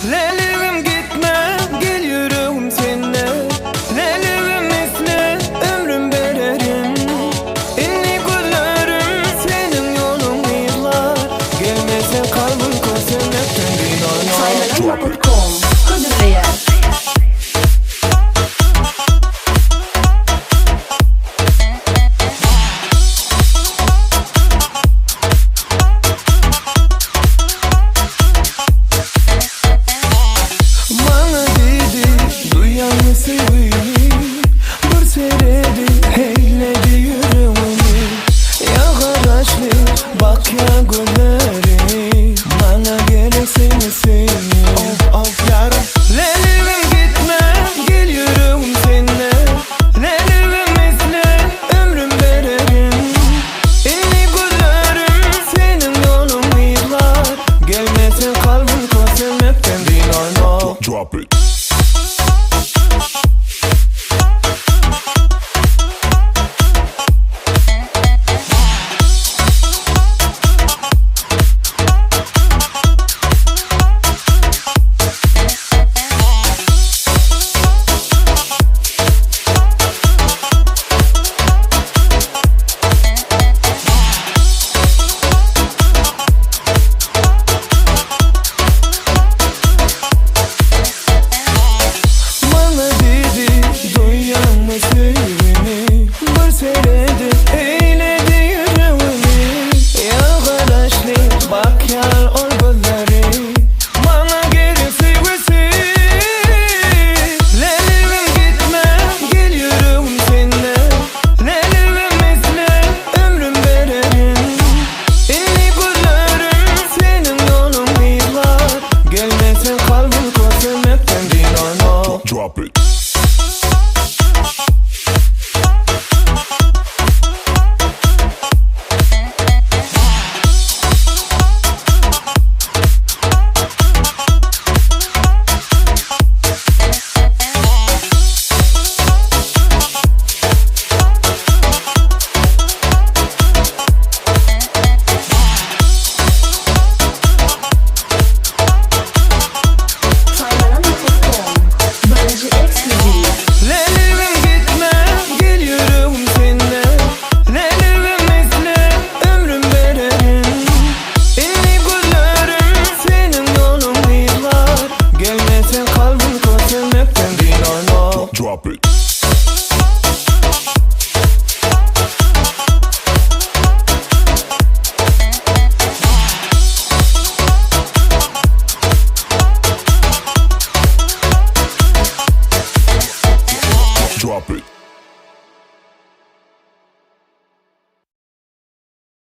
Leleğim gitme, geliyorum seninle. Leleğim isne, ömrüm vererim. İnni güllerim, senin yolun yıllar. Gelmese kalbim kosemekten Saymalanma.com Kudüs'e bak ya güllerim, bana gerek seni of yarım. Leleğim gitme, geliyorum seninle. Leleğim isne, ömrüm vererim. İnni güllerim, senin yolun yıllar. Gelmesin kalbim kosemekten değil, I know. Drop it. Drop it. Drop it. Drop it.